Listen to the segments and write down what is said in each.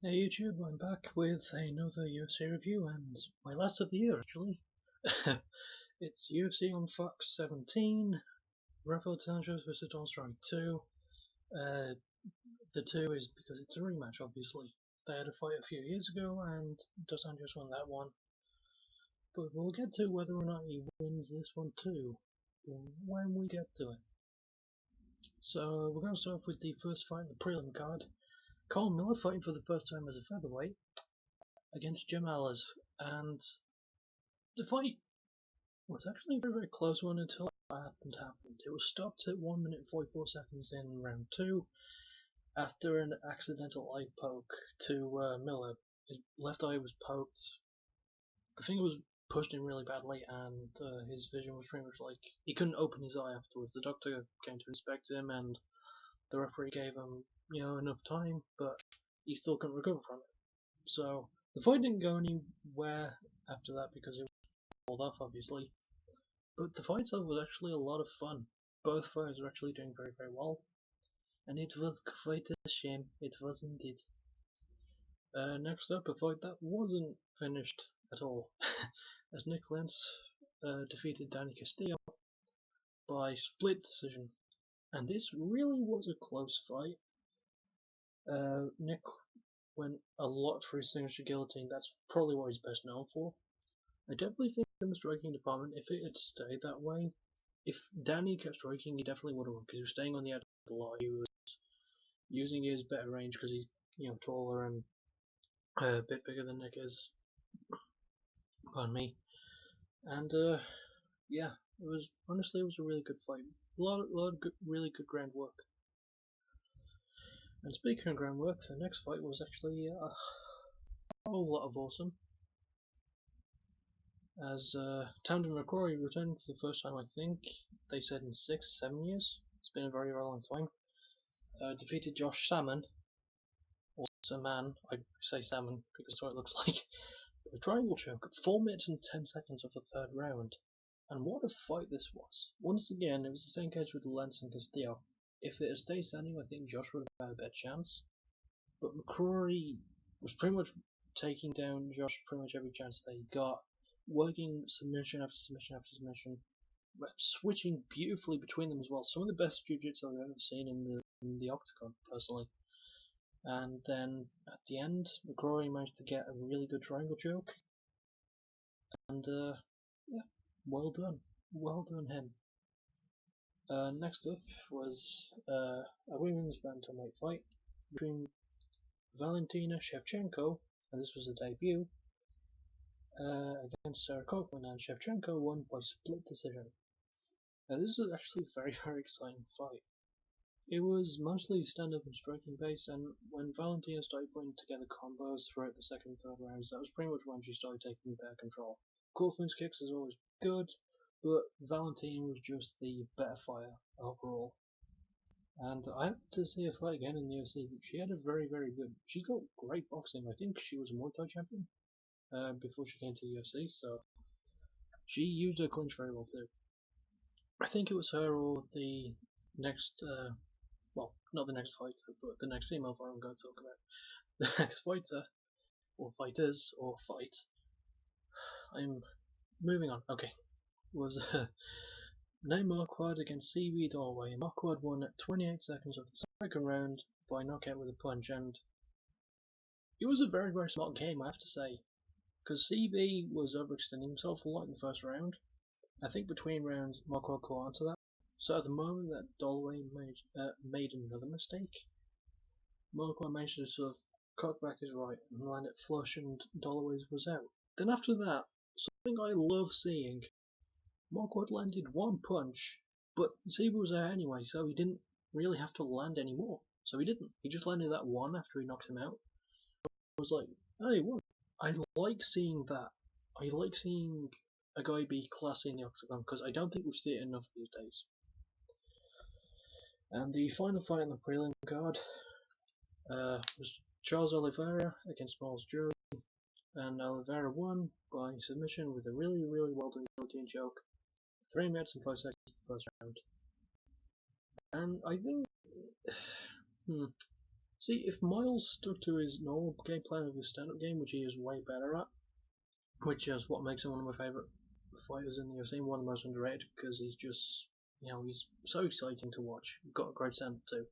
Hey YouTube, I'm back with another UFC review and my last of the year actually. It's UFC on Fox 17, Rafael dos Anjos vs Don Strike 2. The 2 is because it's a rematch obviously. They had a fight a few years ago and Dos Anjos won that one. But we'll get to whether or not he wins this one too when we get to it. So we're going to start off with the first fight in the prelim card. Cole Miller fighting for the first time as a featherweight against Jim Allers, and the fight was actually a very close one until it happened. It was stopped at 1 minute 44 seconds in round 2 after an accidental eye poke to Miller. His left eye was poked, the finger was pushed in really badly, and his vision was pretty much like he couldn't open his eye afterwards. The doctor came to inspect him, and the referee gave him enough time, but he still couldn't recover from it. So the fight didn't go anywhere after that because it was called off, obviously. But the fight itself was actually a lot of fun. Both fighters were actually doing very, very well. And it was quite a shame. It was indeed. Next up, a fight that wasn't finished at all. As Nick Lentz defeated Danny Castillo by split decision. And this really was a close fight. Nick went a lot for his signature guillotine. That's probably what he's best known for. I definitely think in the striking department, if it had stayed that way, if Danny kept striking, he definitely would have won because he was staying on the edge a lot. He was using his better range because he's taller and a bit bigger than Nick is. Pardon me. And yeah, it was a really good fight. A lot of good, really good groundwork. And speaking of groundwork, the next fight was actually a whole lot of awesome. As Tamden McCrory returned for the first time, I think they said in 6-7 years. It's been a very, very long time. Defeated Josh Salmon, or Salman. I say Salmon because that's what it looks like. A triangle choke at 4 minutes and 10 seconds of the third round. And what a fight this was. Once again, it was the same case with Lentz and Castillo. If it had stayed standing, I think Josh would have had a better chance. But McCrory was pretty much taking down Josh pretty much every chance that he got, working submission after submission after submission, switching beautifully between them as well. Some of the best jiu-jitsu I've ever seen in the octagon, personally. And then at the end, McCrory managed to get a really good triangle choke. And yeah, well done him. Next up was a women's bantamweight fight between Valentina Shevchenko, and this was a debut, against Sarah Kochman, and Shevchenko won by split decision. Now this was actually a very, very exciting fight. It was mostly stand-up and striking base, and when Valentina started putting together combos throughout the second and third rounds, that was pretty much when she started taking better control. Kaufman's kicks is always good, but Valentina was just the better fighter overall. And I have to see her fight again in the UFC. She had a very, very good. She's got great boxing. I think she was a Muay Thai champion before she came to the UFC, so she used her clinch very well too. I think it was her or the next, well, not the next fighter, but the next female fighter I'm going to talk about. The next fighter, or fighters, or fight. I'm moving on. Okay, was Nate Marquardt against CB Doorway. Marquardt won at 28 seconds of the second round by knockout with a punch, and it was a very, very smart game, I have to say, because CB was overextending himself a lot in the first round. I think between rounds, Marquardt caught onto that. So at the moment that Dollway made another mistake, Marquardt managed to sort of cock back his right and land it flush, and Dollway was out. Then after that, something I love seeing, Marquardt landed one punch, but CB was out anyway, so he didn't really have to land any more. So he didn't. He just landed that one after he knocked him out. I was like, hey, what? I like seeing that. I like seeing a guy be classy in the octagon, because I don't think we see it enough these days. And the final fight in the prelim card was Charles Oliveira against Miles Jury, and Oliveira won by submission with a really, really well done guillotine choke. 3 minutes and 5 seconds of the first round. And I think See, if Miles stuck to his normal game plan of his stand-up game, which he is way better at, which is what makes him one of my favourite fighters in the UFC, one of the most underrated, because he's just, he's so exciting to watch. Got a great stand-up too.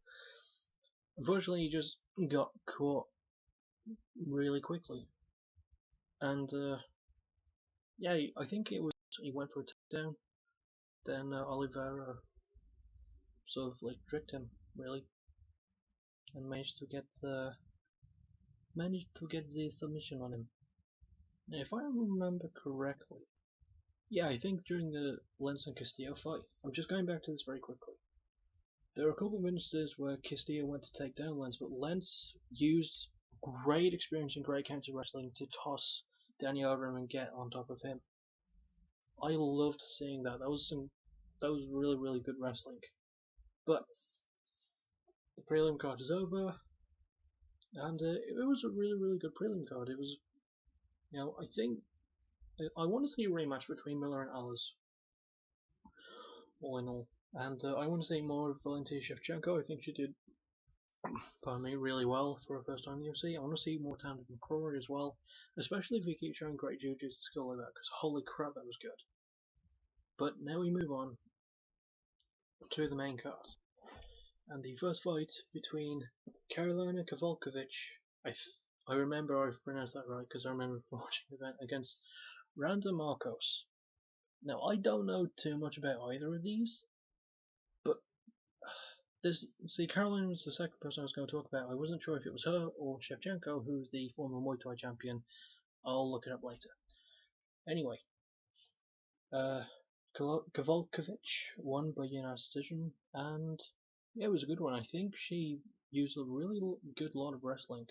Unfortunately, he just got caught really quickly, and yeah, I think it was he went for a takedown. Then Oliveira sort of like tricked him really, and managed to get the submission on him. Now, if I remember correctly, yeah, I think during the Lens and Castillo fight, I'm just going back to this very quickly. There were a couple of instances where Castillo went to take down Lens, but Lens used great experience and great counter wrestling to toss Danny over him and get on top of him. I loved seeing that. That was really, really good wrestling. But the prelim card is over, and it was a really, really good prelim card. It was, I think I want to see a rematch between Miller and Alice, all in all. And I want to see more of Valentina Shevchenko. I think she did, pardon me, really well for her first time in the UFC. I want to see more Tandem McCrory as well, especially if he keeps showing great jiu-jitsu skill like that, because holy crap, that was good. But now we move on to the main card. And the first fight between Karolina Kowalkiewicz, I remember I've pronounced that right because I remember watching the event, against Randa Marcos. Now, I don't know too much about either of these, but Karolina was the second person I was going to talk about. I wasn't sure if it was her or Shevchenko, who's the former Muay Thai champion. I'll look it up later. Anyway, Kowalkiewicz won by unanimous decision, and yeah, it was a good one. I think she used a really good lot of wrestling.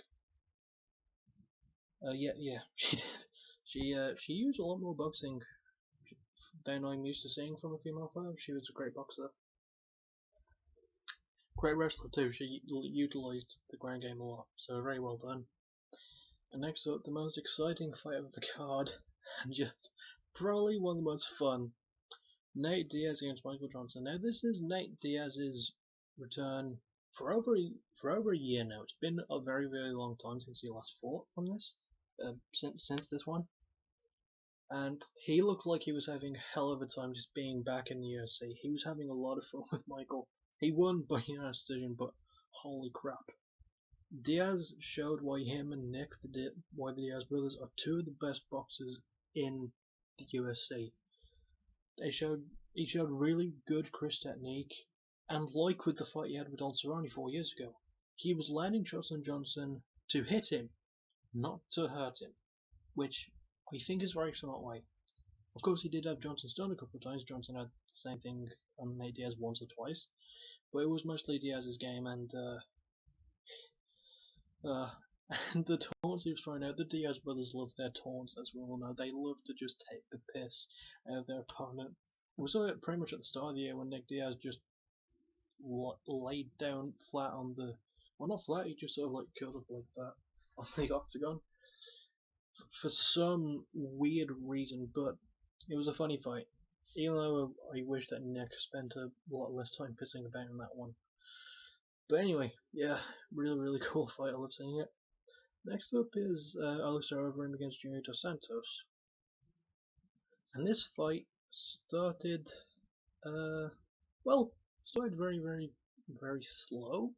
Yeah, she did. She used a lot more boxing than I'm used to seeing from a female fighter. She was a great boxer. Great wrestler too. She utilised the ground game a lot, so very well done. And next up, the most exciting fight of the card, and just probably one of the most fun. Nate Diaz against Michael Johnson. Now this is Nate Diaz's return for over a year now. It's been a very, very long time since he last fought from this. Since this one. And he looked like he was having a hell of a time just being back in the UFC. He was having a lot of fun with Michael. He won by unanimous decision, but holy crap. Diaz showed why him and Nick, why the Diaz brothers are two of the best boxers in the UFC. He showed really good crisp technique, and like with the fight he had with Don Cerrone 4 years ago, he was landing shots on Johnson to hit him, not to hurt him, which I think is a very smart way. Of course, he did have Johnson stunned a couple of times. Johnson had the same thing on Nate Diaz once or twice, but it was mostly Diaz's game, and and the taunts he was trying out. The Diaz brothers love their taunts, as we all know. They love to just take the piss out of their opponent. We saw it pretty much at the start of the year when Nick Diaz just laid down flat on the, well, not flat, he just sort of like curled up like that on the octagon for some weird reason, but it was a funny fight. Even though I wish that Nick spent a lot less time pissing about in that one. But anyway, yeah, really, really cool fight. I love seeing it. Next up is Alistair Overeem against Junior Dos Santos. And this fight started, started very, very, very slow.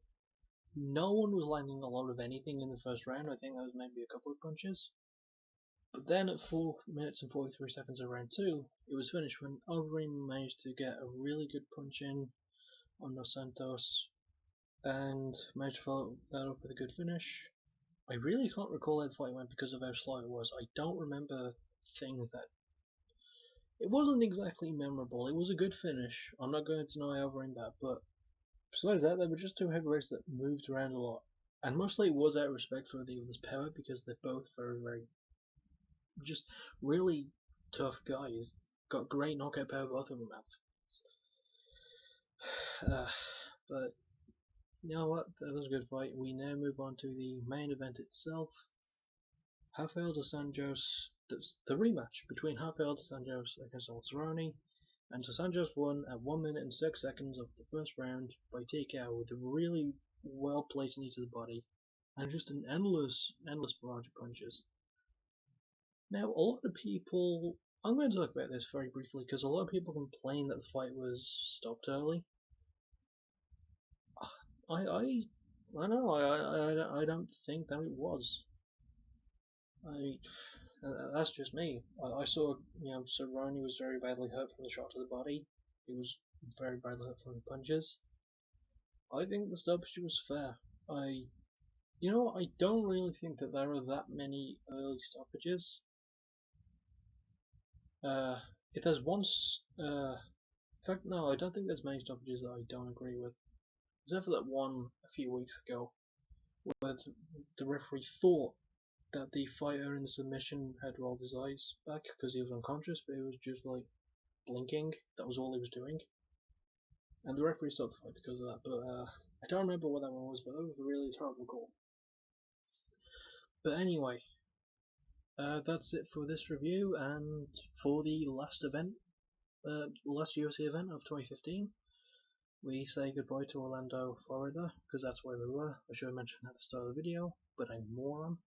No one was landing a lot of anything in the first round. I think that was maybe a couple of punches. But then at 4 minutes and 43 seconds of round 2, it was finished when Overeem managed to get a really good punch in on Dos Santos and managed to follow that up with a good finish. I really can't recall how the fight went because of how slow it was. I don't remember things that... It wasn't exactly memorable. It was a good finish. I'm not going to deny Overeem that, but besides that, they were just two heavyweights that moved around a lot. And mostly it was out of respect for the other's power because they're both very, very... just really tough guys. Got great knockout power, both of them have. But you know what? That was a good fight. We now move on to the main event itself. Rafael dos Anjos, the rematch between Rafael dos Anjos against Cerrone, and Dos Anjos won at 1 minute and 6 seconds of the first round by TKO with a really well placed knee to the body, and just an endless barrage of punches. Now, a lot of people, I'm going to talk about this very briefly because a lot of people complain that the fight was stopped early. I know, I don't think that it was. That's just me. I saw, Cerrone was very badly hurt from the shot to the body. He was very badly hurt from the punches. I think the stoppage was fair. I don't really think that there are that many early stoppages. If there's one, in fact, no, I don't think there's many stoppages that I don't agree with. Except for that one a few weeks ago, where the referee thought that the fighter in the submission had rolled his eyes back because he was unconscious, but he was just like blinking. That was all he was doing. And the referee stopped the fight because of that, but I don't remember what that one was, but that was a really terrible call. But anyway, that's it for this review, and for the last event, last UFC event of 2015, we say goodbye to Orlando, Florida, because that's where we were. I should have mentioned at the start of the video, but I'm a moron.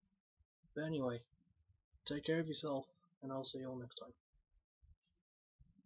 But anyway, take care of yourself, and I'll see you all next time.